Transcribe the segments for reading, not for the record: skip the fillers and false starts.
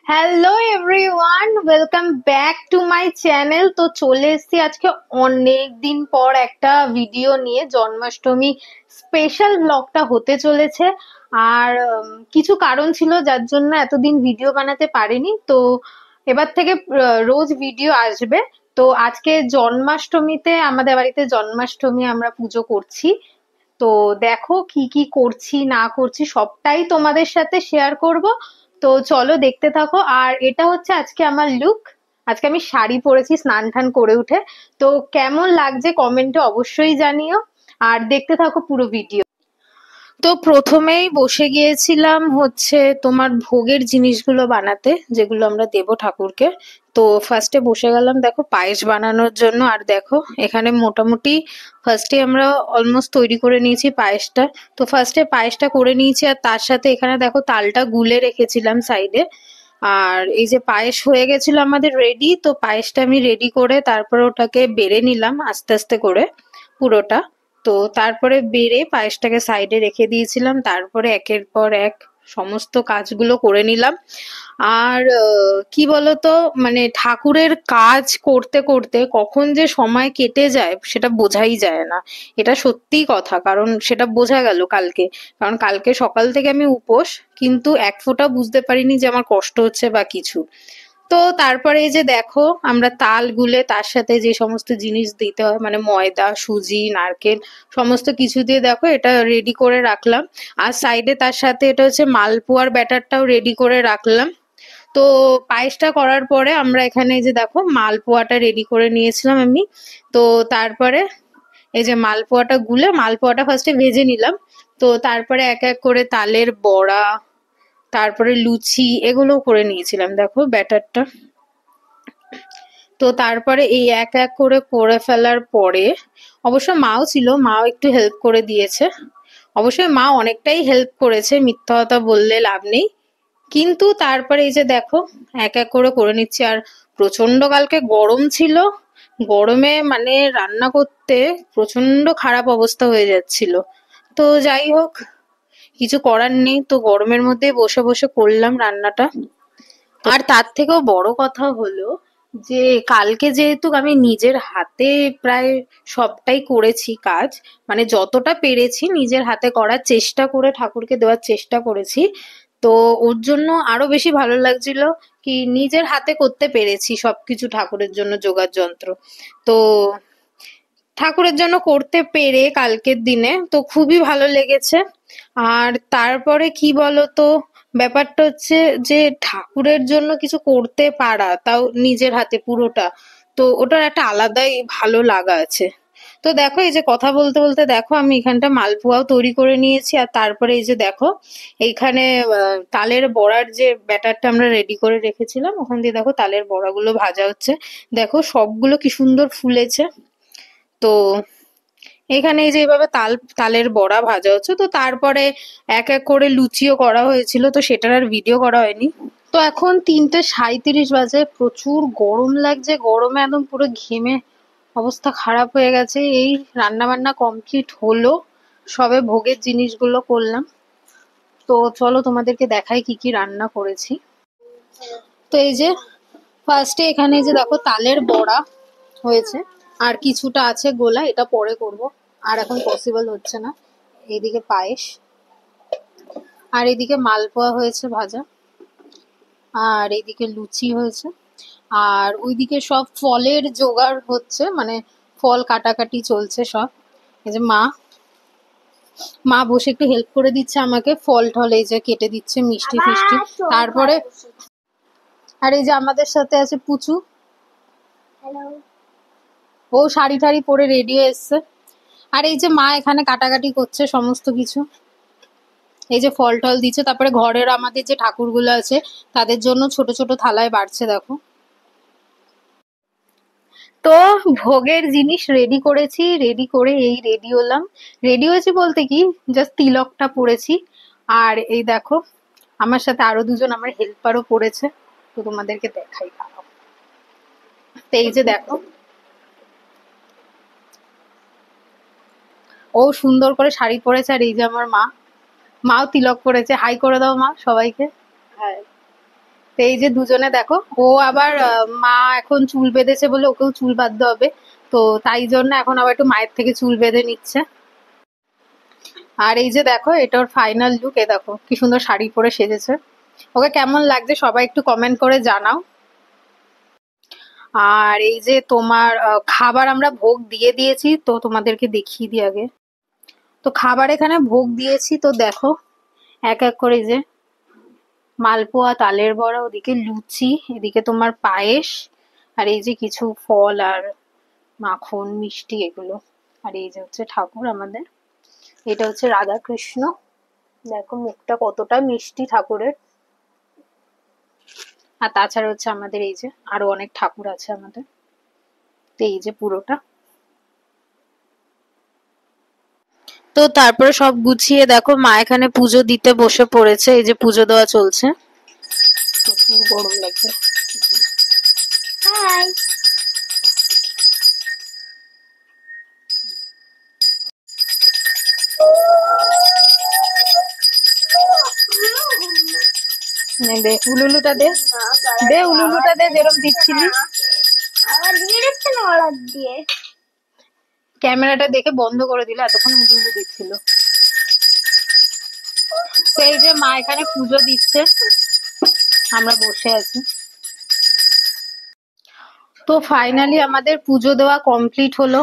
Hello everyone, welcome back to my channel. তো চলে এসেছি আজকে অনেক দিন পর একটা ভিডিও নিয়ে। জন্মাষ্টমী স্পেশাল ব্লগটা হতে চলেছে। আর কিছু কারণ ছিল যার জন্য এতদিন ভিডিও বানাতে পারিনি। তো এবার থেকে রোজ ভিডিও আসবে। তো আজকে জন্মাষ্টমীতে আমাদের বাড়িতে জন্মাষ্টমী আমরা পুজো করছি। তো দেখো কি কি করছি না করছি সবটাই তোমাদের সাথে শেয়ার করব। তো চলো দেখতে থাকো। আর এটা হচ্ছে আজকে আমার লুক। আজকে আমি শাড়ি পরেছি স্নান টান করে উঠে। তো কেমন লাগছে কমেন্টে অবশ্যই জানিও। আর দেখতে থাকো পুরো ভিডিও। তো প্রথমেই বসে গিয়েছিলাম হচ্ছে তোমার ভোগের জিনিসগুলো বানাতে, যেগুলো আমরা দেবো ঠাকুরকে। তো ফার্স্টে বসে গেলাম দেখো পায়েস বানানোর জন্য। আর দেখো এখানে মোটামুটি ফার্স্টে আমরা অলমোস্ট তৈরি করে নিয়েছি পায়েসটা। তো ফার্স্টে পায়েসটা করে নিয়েছি, আর তার সাথে এখানে দেখো তালটা গুলে রেখেছিলাম সাইডে। আর এই যে পায়েস হয়ে গেছিল আমাদের রেডি। তো পায়েসটা আমি রেডি করে তারপরে ওটাকে বেড়ে নিলাম আস্তে আস্তে করে পুরোটা। তো তারপরে বেড়ে পায়েসটাকে সাইডে রেখে দিয়েছিলাম। তারপরে একের পর এক সমস্ত কাজগুলো করে নিলাম। আর কি বলতো, মানে ঠাকুরের কাজ করতে করতে কখন যে সময় কেটে যায় সেটা বোঝাই যায় না। এটা সত্যিই কথা, কারণ সেটা বোঝা গেল কালকে। কারণ কালকে সকাল থেকে আমি উপোস, কিন্তু এক ফোঁটা বুঝতে পারিনি যে আমার কষ্ট হচ্ছে বা কিছু। তো তারপরে এই যে দেখো আমরা তাল গুলে তার সাথে যে সমস্ত জিনিস দিতে হয়, মানে ময়দা, সুজি, নারকেল, সমস্ত কিছু দিয়ে দেখো এটা রেডি করে রাখলাম। আর সাইডে তার সাথে এটা হচ্ছে মালপোয়ার ব্যাটারটাও রেডি করে রাখলাম। তো পায়েসটা করার পরে আমরা এখানে এই যে দেখো মালপোয়াটা রেডি করে নিয়েছিলাম আমি। তো তারপরে এই যে মালপোয়াটা গুলে মালপোয়াটা ফার্স্টে ভেজে নিলাম। তো তারপরে এক এক করে তালের বড়া, তারপরে লুচি, এগুলো করে নিয়েছিলাম দেখো ব্যাটারটা। তো তারপরে এই এক এক করে করে ফেলার পরে অবশ্য মাও ছিল, মাও একটু হেল্প করে দিয়েছে। অবশ্যই মা অনেকটাই হেল্প করেছে, মিথ্যা কথা বললে লাভ নেই। কিন্তু তারপরে এই যে দেখো এক এক করে করে নিচ্ছি। আর প্রচন্ড কালকে গরম ছিল, গরমে মানে রান্না করতে প্রচন্ড খারাপ অবস্থা হয়ে যাচ্ছিল। তো যাই হোক, কিছু করার নেই, তো গরমের মধ্যে বসে বসে করলাম রান্নাটা। আর তার থেকেও বড় কথা হলো যে কালকে যেহেতু আমি নিজের হাতে প্রায় সবটাই করেছি কাজ, মানে যতটা পেরেছি নিজের হাতে করার চেষ্টা করে ঠাকুরকে দেওয়ার চেষ্টা করেছি। তো ওর জন্য আরো বেশি ভালো লাগছিল কি নিজের হাতে করতে পেরেছি সবকিছু ঠাকুরের জন্য জোগাড় যন্ত্র। তো ঠাকুরের জন্য করতে পেরে কালকের দিনে তো খুবই ভালো লেগেছে। আর তারপরে কি বলতো, ব্যাপারটা হচ্ছে যে ঠাকুরের জন্য কিছু করতে পারা, তাও নিজের হাতে পুরোটা, তো ওটার একটা আলাদাই ভালো লাগা আছে। তো দেখো এই যে কথা বলতে বলতে দেখো আমি এখানটা মালপোয়াও তৈরি করে নিয়েছি। আর তারপরে এই যে দেখো এইখানে তালের বড়ার যে ব্যাটারটা আমরা রেডি করে রেখেছিলাম, ওখান দিয়ে দেখো তালের বড়াগুলো ভাজা হচ্ছে। দেখো সবগুলো কি সুন্দর ফুলেছে। তো এখানে এই যে এইভাবে তালের বড়া ভাজা হচ্ছে। তো তারপরে এক এক করে লুচিও করা হয়েছিল, তো সেটার আর ভিডিও করা হয়নি। তো এখন 3:37 বাজে, প্রচুর গরম লাগছে, গরমে একদম পুরো ঘেমে অবস্থা খারাপ হয়ে গেছে। এই রান্না বান্না কমপ্লিট হলো, সবে ভোগের জিনিসগুলো করলাম। তো চলো তোমাদেরকে দেখাই কি কি রান্না করেছি। তো এই যে ফার্স্টে এখানে যে দেখো তালের বড়া হয়েছে, আর কিছুটা আছে গোলা, এটা পরে করব, আর এখন পসিবল হচ্ছে না। এইদিকে পায়েস, আর এদিকে মালপোয়া হয়েছে ভাজা, আর এইদিকে লুচি হয়েছে। আর ওইদিকে সব ফলের জোগাড় হচ্ছে, মানে ফল কাটাকাটি চলছে সব। এই যে মা মা বসে একটু হেল্প করে দিচ্ছে আমাকে, ফল টল এই যে কেটে দিচ্ছে, মিষ্টি ফিষ্টি। তারপরে আর এই যে আমাদের সাথে আছে পুচু, ও শাড়ি টাড়ি পরে রেডি হয়ে এসছে। আর এই যে মা এখানে কাটাকাটি করছে সমস্ত কিছু, এই যে ফল টল দিচ্ছে। তারপরে ঘরের আমাদের যে ঠাকুরগুলো আছে তাদের জন্য ছোট ছোট থালায় বাড়ছে দেখো। তো ভোগের জিনিস রেডি করেছি, রেডি করে এই রেডি হলাম। রেডি হয়েছি বলতে কি, জাস্ট তিলকটা পরেছি। আর এই দেখো আমার সাথে আরো দুজন আমার হেল্পারও পড়েছে, তো তোমাদেরকে দেখাই দাঁড়াও। তো এই যে দেখো ও সুন্দর করে শাড়ি পরেছে। আর এই যে আমার মা, মাও তিলক পরেছে। হাই করে দাও মা সবাইকে। তো এই যে দুজনে দেখো, ও আবার মা এখন চুল বেঁধেছে বলে ওকেও চুল বাঁধতে হবে, তো তাই জন্য এখন আবার একটু মায়ের থেকে চুল বেঁধে নিচ্ছে। আর এই যে দেখো, এটা ওর ফাইনাল লুক। এ দেখো কি সুন্দর শাড়ি পরে সেজেছে। ওকে কেমন লাগছে সবাই একটু কমেন্ট করে জানাও। আর এই যে তোমার খাবার আমরা ভোগ দিয়ে দিয়েছি, তো তোমাদেরকে দেখিয়ে দিই আগে। তো খাবার এখানে ভোগ দিয়েছি, তো দেখো এক এক করে এই যে মালপোয়া, তালের বড়া, ওদিকে লুচি, এদিকে তোমার পায়েস, আর এই যে কিছু ফল আর মাখন মিষ্টি এগুলো। আর এই যে হচ্ছে ঠাকুর আমাদের, এটা হচ্ছে রাধা কৃষ্ণ। দেখো মুখটা কতটা মিষ্টি ঠাকুরের। আর তাছাড়া হচ্ছে আমাদের এই যে আরো অনেক ঠাকুর আছে আমাদের। তো এই যে পুরোটা। তো তারপরে সব গুছিয়ে দেখো মা এখানে পুজো দিতে বসে পড়েছে। এই যে পুজো দেওয়া চলছে। প্রচুর গরম লাগছে। হাই। দে উলুলুটা দে, দে উলুলুটা দে যেরকম দিচ্ছিলি। আবার দিয়ে দিচ্ছে না অর্ডার দিয়ে। ক্যামেরাটা দেখে বন্ধ করে দিল, এতক্ষণ উলুলু দিচ্ছিল। সেই যে মা এখানে পুজো দিচ্ছে, আমরা বসে আছি। তো ফাইনালি আমাদের পুজো দেওয়া কমপ্লিট হলো।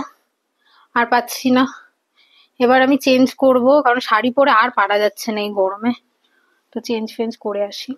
আর পাচ্ছি না, এবার আমি চেঞ্জ করব, কারণ শাড়ি পরে আর পারা যাচ্ছে না এই গরমে। তো চেঞ্জ ফেঞ্জ করে আসি।